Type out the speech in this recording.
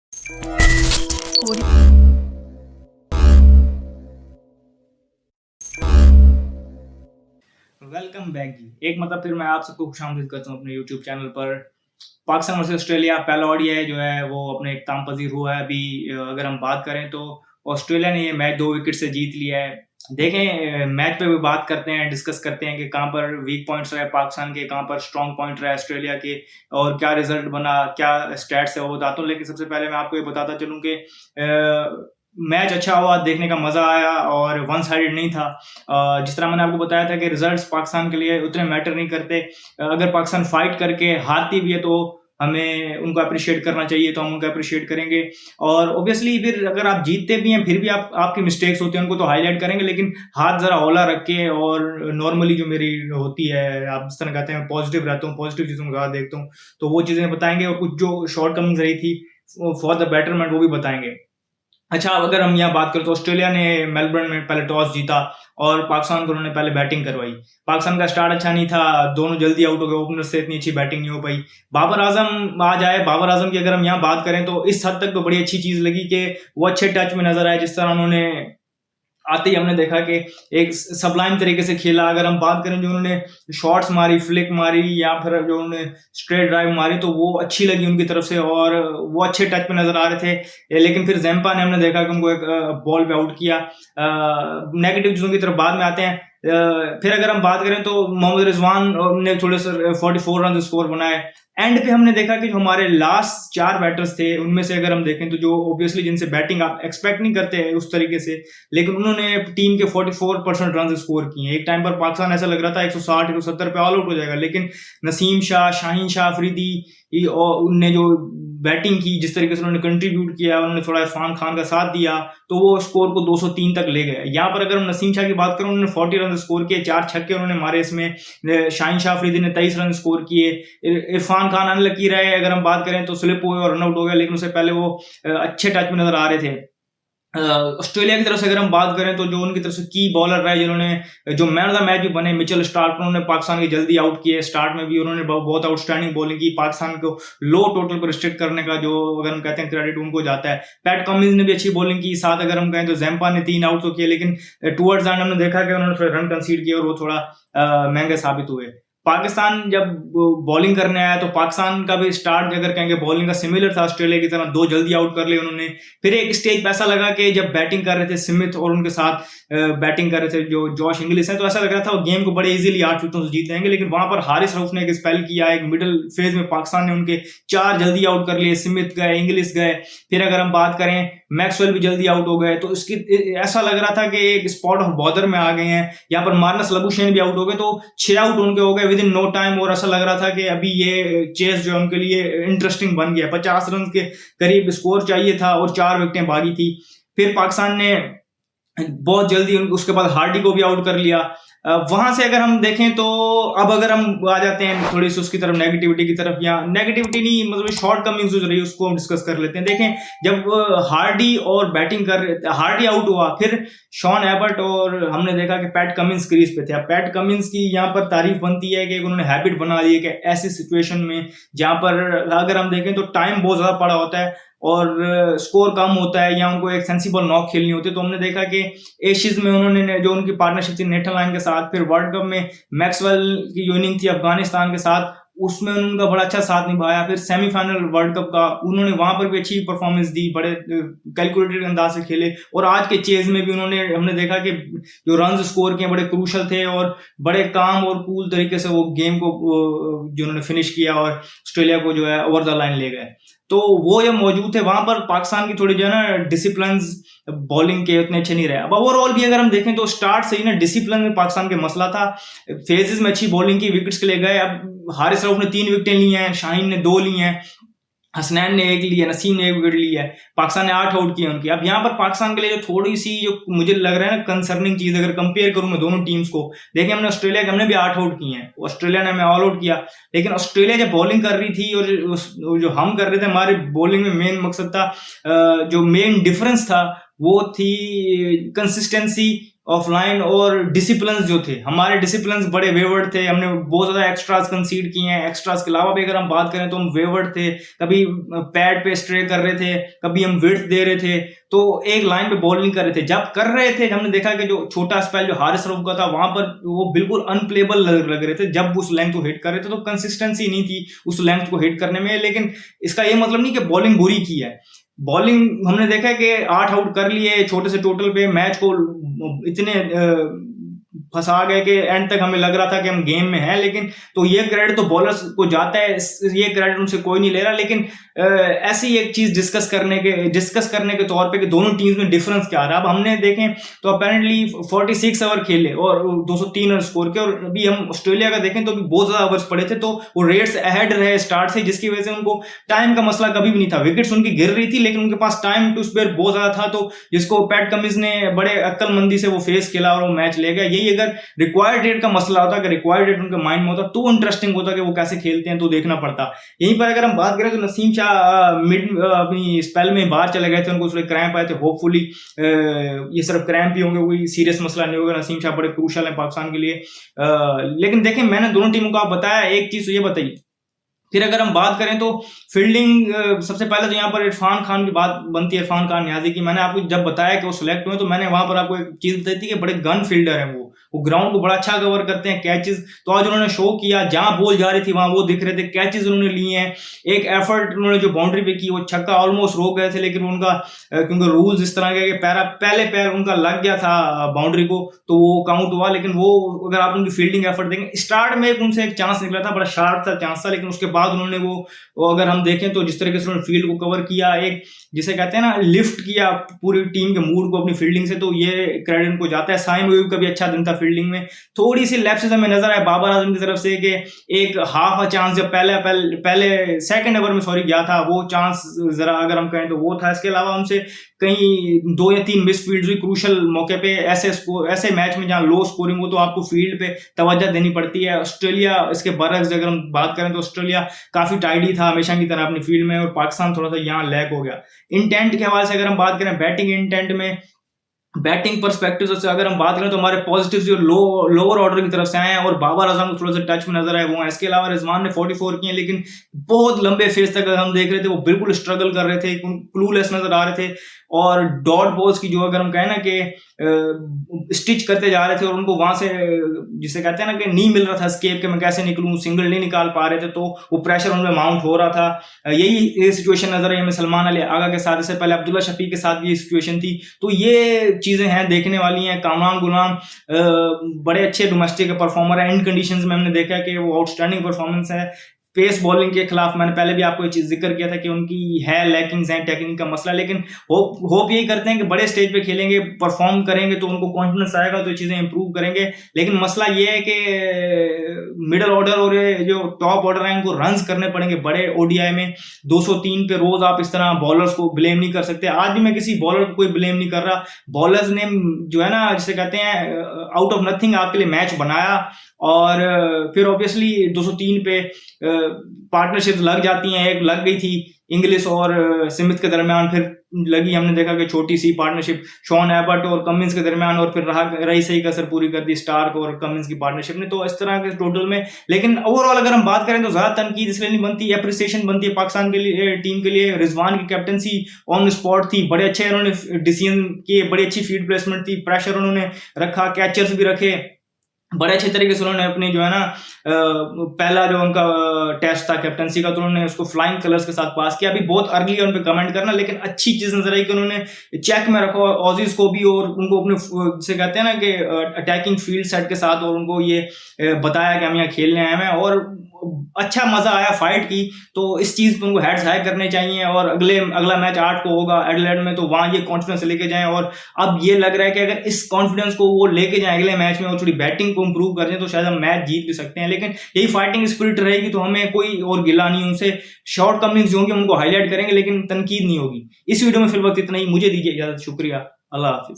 Welcome back जी। एक मतलब फिर मैं आप सबको खुशामदीद करता हूँ अपने यूट्यूब चैनल पर। पाकिस्तान वर्सेस ऑस्ट्रेलिया पहला ओडीआई जो है वो अपने इख्ताम पजीर हुआ है अभी। अगर हम बात करें तो ऑस्ट्रेलिया ने ये मैच 2 विकेट से जीत लिया है। देखें, मैच पे भी बात करते हैं, डिस्कस करते हैं कि कहाँ पर वीक पॉइंट्स रहे पाकिस्तान के, कहाँ पर स्ट्रॉन्ग पॉइंट रहे ऑस्ट्रेलिया के, और क्या रिजल्ट बना, क्या स्टैट्स है वो बताता हूँ। लेकिन सबसे पहले मैं आपको ये बताता चलूँ कि मैच अच्छा हुआ, देखने का मजा आया और वन साइडेड नहीं था। जिस तरह मैंने आपको बताया था कि रिजल्ट्स पाकिस्तान के लिए उतने मैटर नहीं करते। अगर पाकिस्तान फाइट करके हारती भी है तो हमें उनको अप्रिशिएट करना चाहिए, तो हम उनको अप्रिशिएट करेंगे। और ऑब्वियसली फिर अगर आप जीतते भी हैं फिर भी आपकी मिस्टेक्स होती हैं, उनको तो हाईलाइट करेंगे, लेकिन हाथ जरा हौला रख के। और नॉर्मली जो मेरी होती है, आप जिस तरह कहते हैं पॉजिटिव रहता हूँ, पॉजिटिव चीज़ों को ज़्यादा देखता हूँ, तो वो चीज़ें बताएंगे। और कुछ जो शॉर्ट कमिंग्स रही थी फॉर द बेटरमेंट वो भी बताएंगे। अच्छा, अब अगर हम यहाँ बात करें तो ऑस्ट्रेलिया ने मेलबर्न में पहले टॉस जीता और पाकिस्तान को उन्होंने पहले बैटिंग करवाई। पाकिस्तान का स्टार्ट अच्छा नहीं था, दोनों जल्दी आउट हो गए, ओपनर से इतनी अच्छी बैटिंग नहीं हो पाई। बाबर आजम आ जाए, बाबर आजम की अगर हम यहाँ बात करें तो इस हद तक तो बड़ी अच्छी चीज लगी कि वो अच्छे टच में नजर आए। जिस तरह उन्होंने आते ही हमने देखा कि एक सबलाइम तरीके से खेला। अगर हम बात करें जो उन्होंने शॉट्स मारी, फ्लिक मारी, या फिर जो उन्होंने स्ट्रेट ड्राइव मारी, तो वो अच्छी लगी उनकी तरफ से और वो अच्छे टच पे नजर आ रहे थे। लेकिन फिर जैम्पा ने, हमने देखा कि उनको एक बॉल पे आउट किया। नेगेटिव चीजों की तरफ बाद में आते हैं। फिर अगर हम बात करें तो मोहम्मद रिजवान ने थोड़े से 44 रन स्कोर बनाए। एंड पे हमने देखा कि जो हमारे लास्ट 4 बैटर्स थे उनमें से अगर हम देखें तो जो ऑब्वियसली जिनसे बैटिंग आप एक्सपेक्ट नहीं करते हैं उस तरीके से, लेकिन उन्होंने टीम के 44% रन स्कोर किए। एक टाइम पर पाकिस्तान ऐसा लग रहा था 160 170 पे ऑल आउट हो जाएगा, लेकिन नसीम शाह, शाहीन शाह अफरीदी और उनने जो बैटिंग की, जिस तरीके से उन्होंने कंट्रीब्यूट किया, उन्होंने थोड़ा इरफान खान का साथ दिया, तो वो स्कोर को 203 तक ले गए। यहाँ पर अगर हम नसीम शाह की बात करें, उन्होंने 40 रन स्कोर किए, 4 छक्के उन्होंने मारे इसमें। शाहीन शाह अफरीदी ने 23 रन स्कोर किए। इरफान खान अनलकी रहे, अगर हम बात करें तो स्लिप हुए और रनआउट हो गया, लेकिन उससे पहले वो अच्छे टच में नजर आ रहे थे। ऑस्ट्रेलिया की तरफ से अगर हम बात करें तो जो उनकी तरफ से की बॉलर रहे, जिन्होंने जो मैन ऑफ द मैच भी बने, मिचेल स्टार्क, उन्होंने पाकिस्तान की जल्दी आउट किए। स्टार्ट में भी उन्होंने बहुत आउटस्टैंडिंग बॉलिंग की, पाकिस्तान को लो टोटल पर रिस्ट्रिक्ट करने का जो अगर हम कहते हैं क्रेडिट उनको जाता है। पैट कमिंस ने भी अच्छी बॉलिंग की, साथ अगर हम कहें तो जैम्पा ने 3 आउट तो किए, लेकिन टुवर्ड्स एंड हमने देखा कि उन्होंने थोड़े रन कंसीड किए और वो थोड़ा महंगे साबित हुए। पाकिस्तान जब बॉलिंग करने आया तो पाकिस्तान का भी स्टार्ट अगर कहेंगे बॉलिंग का सिमिलर था ऑस्ट्रेलिया की तरह, 2 जल्दी आउट कर लिए उन्होंने। फिर एक स्टेज पे ऐसा लगा कि जब बैटिंग कर रहे थे स्मिथ और उनके साथ बैटिंग कर रहे थे जो जॉश इंग्लिश है, तो ऐसा लग रहा था वो गेम को बड़े इजीली 8 विकेटों से जीत जाएंगे। लेकिन वहां पर हारिस रऊफ ने एक स्पेल किया, एक मिडिल फेज में पाकिस्तान ने उनके 4 जल्दी आउट कर लिए, स्मिथ गए, इंग्लिश गए। फिर अगर हम बात करें मैक्सवेल भी जल्दी आउट हो गए, तो इसकी ऐसा लग रहा था कि एक स्पॉट ऑफ बॉर्डर में आ गए हैं। यहाँ पर मार्नस लबुशेन भी आउट हो गए, तो 6 आउट उनके हो गए विद इन नो टाइम। और ऐसा लग रहा था कि अभी ये चेस जो है उनके लिए इंटरेस्टिंग बन गया। 50 रन के करीब स्कोर चाहिए था और 4 विकेटें भागी थी। फिर पाकिस्तान ने बहुत जल्दी उसके बाद हार्डी को भी आउट कर लिया। वहां से अगर हम देखें तो अब अगर हम आ जाते हैं थोड़ी सी उसकी तरफ, नेगेटिविटी की तरफ, या नेगेटिविटी नहीं मतलब शॉर्ट कमिंग्स जो रही उसको हम डिस्कस कर लेते हैं। देखें, जब हार्डी और बैटिंग कर हार्डी आउट हुआ, फिर शॉन एबर्ट और हमने देखा कि पैट कमिंस क्रीज पे थे। अब पैट कमिंस की यहाँ पर तारीफ बनती है कि उन्होंने हैबिट बना ली है कि ऐसी सिचुएशन में जहां पर अगर हम देखें तो टाइम बहुत ज्यादा पड़ा होता है और स्कोर कम होता है या उनको एक सेंसिबल नॉक खेलनी होती है, तो हमने देखा कि एशिज में उन्होंने जो उनकी पार्टनरशिप थी नेथन लाइन के साथ, फिर वर्ल्ड कप में मैक्सवेल की जो इनिंग थी अफगानिस्तान के साथ, उसमें उनका बड़ा अच्छा साथ निभाया। फिर सेमीफाइनल वर्ल्ड कप का उन्होंने वहां पर भी अच्छी परफॉर्मेंस दी, बड़े कैलकुलेटेड अंदाज से खेले। और आज के चेज में भी हमने देखा कि जो रन स्कोर किए बड़े क्रूशल थे और बड़े काम और कूल तरीके से वो गेम को जो उन्होंने फिनिश किया और ऑस्ट्रेलिया को जो है ओवर द लाइन ले गए। तो वो जब मौजूद थे वहां पर पाकिस्तान की थोड़ी जो है ना डिसिप्लिन बॉलिंग के उतने अच्छे नहीं रहे। अब ओवरऑल भी अगर हम देखें तो स्टार्ट से ही ना डिसिप्लिन में पाकिस्तान के मसला था। फेजेस में अच्छी बॉलिंग की, विकेट्स के लिए गए। अब हारिस रऊफ ने 3 विकेटें ली हैं, शाहीन ने 2 ली हैं, हसनैन ने 1 लिया, नसीम ने 1 विकेट लिया है। पाकिस्तान ने 8 आउट किए उनकी। अब यहाँ पर पाकिस्तान के लिए जो थोड़ी सी जो मुझे लग रहा है ना कंसर्निंग चीज, अगर कंपेयर करूं मैं दोनों टीम्स को, देखिए हमने ऑस्ट्रेलिया के हमने भी 8 आउट किए हैं, ऑस्ट्रेलिया ने हमें ऑल आउट किया। लेकिन ऑस्ट्रेलिया जब बॉलिंग कर रही थी और जो हम कर रहे थे, हमारे बॉलिंग में मेन मकसद था, जो मेन डिफरेंस था वो थी कंसिस्टेंसी ऑफलाइन और डिसिप्लिन जो थे। हमारे डिसिप्लिन बड़े वेवर्ड थे, हमने बहुत ज़्यादा एक्स्ट्राज कंसीड किए हैं। एक्स्ट्राज के अलावा भी अगर हम बात करें तो हम वेवर्ड थे, कभी पैड पे स्ट्रे कर रहे थे, कभी हम विड्थ दे रहे थे, तो एक लाइन पे बॉल नहीं कर रहे थे। जब कर रहे थे हमने देखा कि जो छोटा स्पेल जो हारिस रऊफ का था वहां पर वो बिल्कुल अनप्लेबल लग रहे थे जब उस लेंथ को हिट कर रहे थे, तो कंसिस्टेंसी नहीं थी उस लेंथ को हिट करने में। लेकिन इसका ये मतलब नहीं कि बॉलिंग बुरी की है। बॉलिंग हमने देखा कि 8 आउट कर लिए छोटे से टोटल पे, मैच को इतने फंसा गए कि एंड तक हमें लग रहा था कि हम गेम में हैं। लेकिन तो ये क्रेडिट तो बॉलर्स को जाता है, ये क्रेडिट उनसे कोई नहीं ले रहा। लेकिन ऐसी एक चीज डिस्कस करने के तौर पे कि दोनों टीम्स में डिफरेंस क्या रहा। अब हमने देखें तो अपेरेंटली 46 ओवर खेले और 203 रन स्कोर के, और अभी हम ऑस्ट्रेलिया का देखें तो भी बहुत ज्यादा ओवर्स पड़े थे, तो वो रेट्स अहेड रहे स्टार्ट से, जिसकी वजह से उनको टाइम का मसला कभी भी नहीं था। विकेट्स उनकी गिर रही थी लेकिन उनके पास टाइम टू स्पेयर बहुत ज्यादा था, तो जिसको पैट कमिंस ने बड़े अक्लमंदी से वो फेस खेला और वो मैच ले गया। यही अगर रिक्वायर्ड रेट का मसला होता, कि रिक्वायर्ड रेट उनके माइंड में होता तो इंटरेस्टिंग होता कि वो कैसे खेलते हैं, तो देखना पड़ता। यहीं पर अगर हम बात करें तो नसीम शाह मिड अपनी स्पेल में बाहर चले गए थे, उनको थोड़े क्रैम्प आए थे। होपफुली ये सिर्फ क्रैम्प ही होंगे, कोई सीरियस मसला नहीं होगा। नसीम शाह बड़े क्रूशल है पाकिस्तान के लिए। लेकिन देखें, मैंने दोनों टीमों को बताया, एक चीज तो ये बताइए। फिर अगर हम बात करें तो फील्डिंग, सबसे पहले तो यहाँ पर इरफान खान की बात बनती है, इरफान खान नियाजी की। मैंने आपको जब बताया कि वो सिलेक्ट हुए तो मैंने वहां पर आपको एक चीज बताई थी कि बड़े गन फील्डर है वो ग्राउंड को बड़ा अच्छा कवर करते हैं, कैचेस। तो आज उन्होंने शो किया, जहां बॉल जा रही थी वहां वो दिख रहे थे, कैचेस उन्होंने लिए हैं। एक एफर्ट उन्होंने जो बाउंड्री पे की, वो छक्का ऑलमोस्ट रोक गए थे, लेकिन उनका क्योंकि रूल्स इस तरह के पहले पैर उनका लग गया था बाउंड्री को, तो वो काउंट हुआ। लेकिन वो अगर आप उनकी फील्डिंग एफर्ट देखें, स्टार्ट में उनसे एक चांस निकला था, बड़ा शार्प था चांस था, लेकिन उसके बाद उन्होंने वो अगर हम देखें तो जिस तरीके से उन्होंने फील्ड को कवर किया, एक जिसे कहते हैं ना लिफ्ट किया पूरी टीम के मूड को अपनी फील्डिंग से, तो ये क्रेडिट उनको जाता है। साइम अयूब का भी अच्छा दिन था फील्डिंग में। थोड़ी सी लैप्सेस हमें नजर आए बाबर आजम की तरफ से, कि एक हाफ अ चांस जब पहले सेकंड ओवर में गया था, वो चांस जरा अगर हम कहें तो वो था। इसके अलावा उनसे कहीं 2 या 3 मिस फील्ड हुई क्रूशल मौके पे। ऐसे मैच में जहां लो स्कोरिंग हो तो आपको फील्ड पे तवज्जो देनी पड़ती है। ऑस्ट्रेलिया इसके बरक्स अगर हम बात करें तो ऑस्ट्रेलिया काफी टाइडी था हमेशा की तरह अपनी फील्ड में, और पाकिस्तान थोड़ा सा यहाँ लैग हो गया। इंटेंट के हवाले से अगर हम बात करें, बैटिंग इंटेंट में, बैटिंग पर्सपेक्टिव से अगर हम बात करें तो हमारे पॉजिटिव जो लोअर ऑर्डर की तरफ से आए हैं और बाबर आजम को थोड़ा सा टच में नजर आए वो हैं। इसके अलावा रिजवान ने 44 किए, लेकिन बहुत लंबे फेज तक हम देख रहे थे वो बिल्कुल स्ट्रगल कर रहे थे, क्लूलेस नजर आ रहे थे। और डॉट बॉल्स की जो अगर हम कहें ना कि स्टिच करते जा रहे थे और उनको वहां से जिसे कहते हैं ना कि नहीं मिल रहा था स्केप के मैं कैसे निकलूं, सिंगल नहीं निकाल पा रहे थे, तो वो प्रेशर उनमें माउंट हो रहा था। यही सिचुएशन नजर आई हमें सलमान अली आगा के साथ, इससे पहले अब्दुल्ला शफीक के साथ भी ये सिचुएशन थी। तो ये चीजें हैं देखने वाली हैं। कामरान गुलाम बड़े अच्छे डोमेस्टिक परफॉर्मर है, इन कंडीशंस में हमने देखा कि वो आउटस्टैंडिंग परफॉर्मेंस है। पेस बॉलिंग के खिलाफ मैंने पहले भी आपको ये चीज जिक्र किया था कि उनकी है लैकिंग्स हैं, टेक्निक का मसला, लेकिन होप यही करते हैं कि बड़े स्टेज पे खेलेंगे, परफॉर्म करेंगे तो उनको कॉन्फिडेंस आएगा, तो ये चीजें इंप्रूव करेंगे। लेकिन मसला ये है कि मिडिल ऑर्डर और जो टॉप ऑर्डर है उनको रन्स करने पड़ेंगे बड़े ओडीआई में। 203 पे रोज आप इस तरह बॉलर्स को ब्लेम नहीं कर सकते। आज भी मैं किसी बॉलर को कोई ब्लेम नहीं कर रहा। बॉलर्स ने जो है ना जिसे कहते हैं आउट ऑफ नथिंग आपके लिए मैच बनाया, और फिर ऑब्वियसली 203 पे पार्टनरशिप लग जाती हैं। एक लग गई थी इंग्लिश और स्मिथ के दरमियान, फिर लगी हमने देखा कि छोटी सी पार्टनरशिप शॉन एबर्ट और कमिंस के दरमियान, और फिर रही सही कसर पूरी कर दी स्टार्क और कमिंस की पार्टनरशिप ने। तो इस तरह के टोटल में, लेकिन ओवरऑल अगर हम बात करें तो ज्यादा तनकीद इसलिए नहीं बनती, एप्रिसिएशन बनती है पाकिस्तान के लिए, टीम के लिए। रिजवान की कैप्टनसी ऑन स्पॉट थी, बड़े अच्छे उन्होंने डिसीजन किए, बड़ी अच्छी फील्ड प्लेसमेंट थी, प्रेशर उन्होंने रखा, कैचर्स भी रखे, बड़े अच्छे तरीके से उन्होंने अपनी जो है ना पहला जो उनका टेस्ट था कैप्टनसी का, तो उन्होंने उसको फ्लाइंग कलर्स के साथ पास किया। अभी बहुत अर्ली है उन पे कमेंट करना, लेकिन अच्छी चीज नजर आई कि उन्होंने चेक में रखा ऑजीज को भी, और उनको अपने जिसे कहते हैं ना कि अटैकिंग फील्ड सेट के साथ, और उनको ये बताया कि हम यहाँ खेलने आए हैं, और अच्छा मजा आया फाइट की। तो इस चीज पे उनको हेड्स हाई करने चाहिए, और अगला मैच 8 को होगा एडिलेड में, तो वहां ये कॉन्फिडेंस लेके जाएं। और अब ये लग रहा है कि अगर इस कॉन्फिडेंस को वो लेके जाएं अगले मैच में और थोड़ी बैटिंग को इंप्रूव कर दें तो शायद हम मैच जीत भी सकते हैं। लेकिन यही फाइटिंग स्पिरिट रहेगी तो हमें कोई और गिला नहीं, उनसे शॉर्ट कमिंग्स जो होंगे उनको हाईलाइट करेंगे, लेकिन तनकीद नहीं होगी। इस वीडियो में फिर वक्त इतना ही, मुझे दीजिए इजाजत, शुक्रिया, अल्लाह हाफिज।